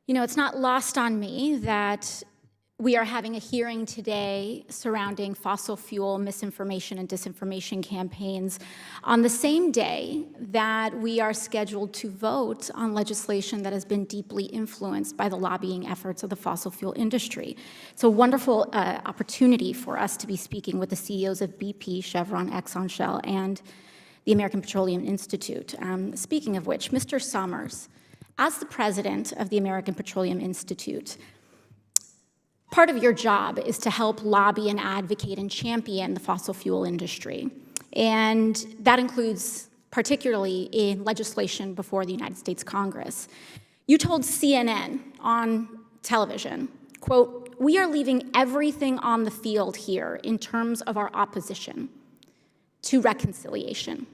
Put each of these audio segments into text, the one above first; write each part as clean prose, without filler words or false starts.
You know, it's not lost on me that we are having a hearing today surrounding fossil fuel misinformation and disinformation campaigns on the same day that we are scheduled to vote on legislation that has been deeply influenced by the lobbying efforts of the fossil fuel industry. It's a wonderful opportunity for us to be speaking with the CEOs of BP, Chevron, Exxon, Shell, and the American Petroleum Institute. Speaking of which, Mr. Sommers, as the president of the American Petroleum Institute, part of your job is to help lobby and advocate and champion the fossil fuel industry. And that includes particularly in legislation before the United States Congress. You told CNN on television, quote, "We are leaving everything on the field here in terms of our opposition to reconciliation.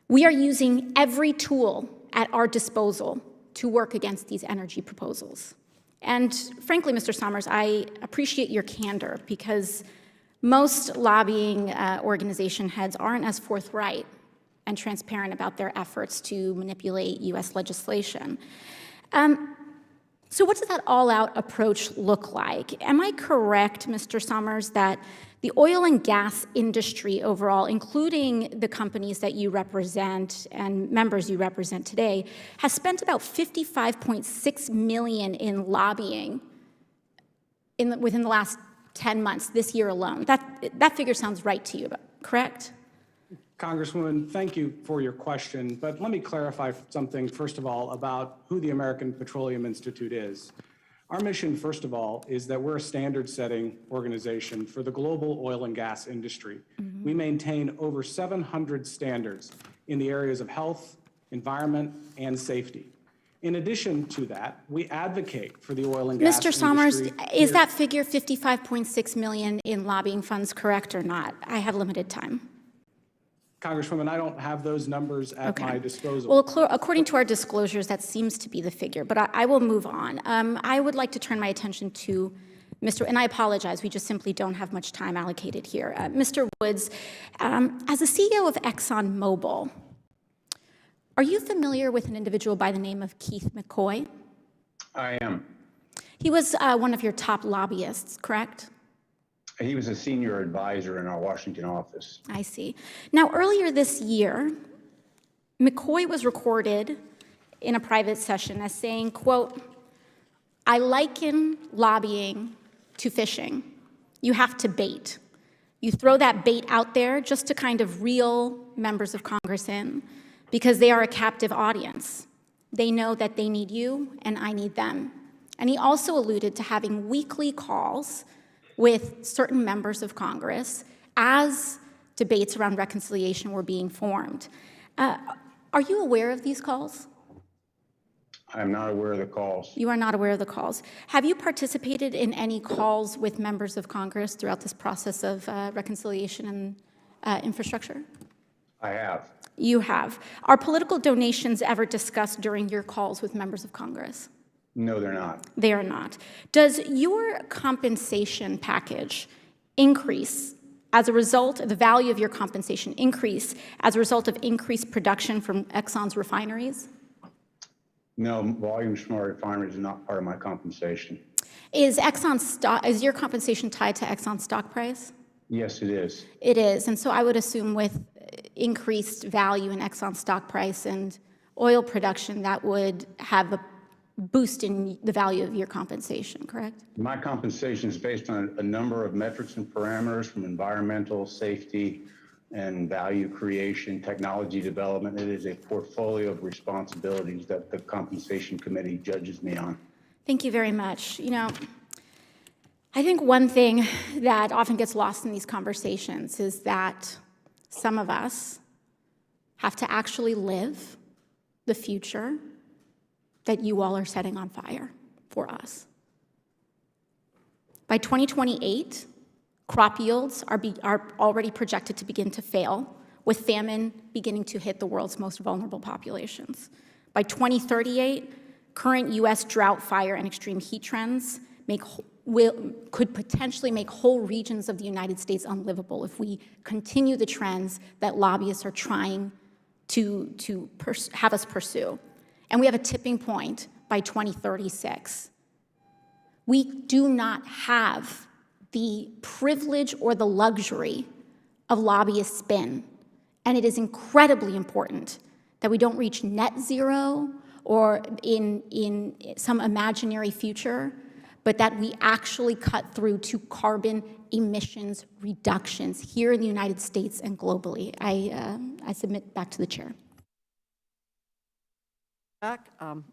We are using every tool at our disposal to work against these energy proposals." And frankly, Mr. Sommers, I appreciate your candor because most lobbying organization heads aren't as forthright and transparent about their efforts to manipulate US legislation. So what does that all-out approach look like? Am I correct, Mr. Sommers, that the oil and gas industry overall, including the companies that you represent and members you represent today, has spent about $55.6 million in lobbying within the last 10 months, this year alone? That figure sounds right to you, correct? Congresswoman, thank you for your question, but let me clarify something, first of all, about who the American Petroleum Institute is. Our mission, first of all, is that we're a standard-setting organization for the global oil and gas industry. Mm-hmm. We maintain over 700 standards in the areas of health, environment, and safety. In addition to that, we advocate for the oil and gas industry. Mr. Sommers, is that figure $55.6 million in lobbying funds correct or not? I have limited time. Congresswoman, I don't have those numbers at my disposal. Well, according to our disclosures, that seems to be the figure, but I will move on. I would like to turn my attention to Mr. And I apologize, we just simply don't have much time allocated here. Mr. Woods, as the CEO of Exxon Mobil, are you familiar with an individual by the name of Keith McCoy? I am. He was one of your top lobbyists, correct? He was a senior advisor in our Washington office. I see. Now, earlier this year, McCoy was recorded in a private session as saying, quote, "I liken lobbying to fishing. You have to bait. You throw that bait out there just to kind of reel members of Congress in because they are a captive audience. They know that they need you and I need them." And he also alluded to having weekly calls with certain members of Congress as debates around reconciliation were being formed. Are you aware of these calls? I am not aware of the calls. You are not aware of the calls. Have you participated in any calls with members of Congress throughout this process of reconciliation and infrastructure? I have. You have. Are political donations ever discussed during your calls with members of Congress? No, they're not. They are not. Does your compensation package increase as a result, the value of your compensation increase as a result of increased production from Exxon's refineries? No, volumes from our refineries are not part of my compensation. Is your compensation tied to Exxon's stock price? Yes, it is. It is, and so I would assume with increased value in Exxon's stock price and oil production, that would have a boost in the value of your compensation, correct? My compensation is based on a number of metrics and parameters from environmental, safety, and value creation, technology development. It is a portfolio of responsibilities that the Compensation Committee judges me on. Thank you very much. You know, I think one thing that often gets lost in these conversations is that some of us have to actually live the future that you all are setting on fire for us. By 2028, crop yields are already projected to begin to fail, with famine beginning to hit the world's most vulnerable populations. By 2038, current US drought, fire, and extreme heat trends could potentially make whole regions of the United States unlivable if we continue the trends that lobbyists are trying to have us pursue. And we have a tipping point by 2036. We do not have the privilege or the luxury of lobbyist spin. And it is incredibly important that we don't reach net zero or in some imaginary future, but that we actually cut through to carbon emissions reductions here in the United States and globally. I submit back to the chair. Back.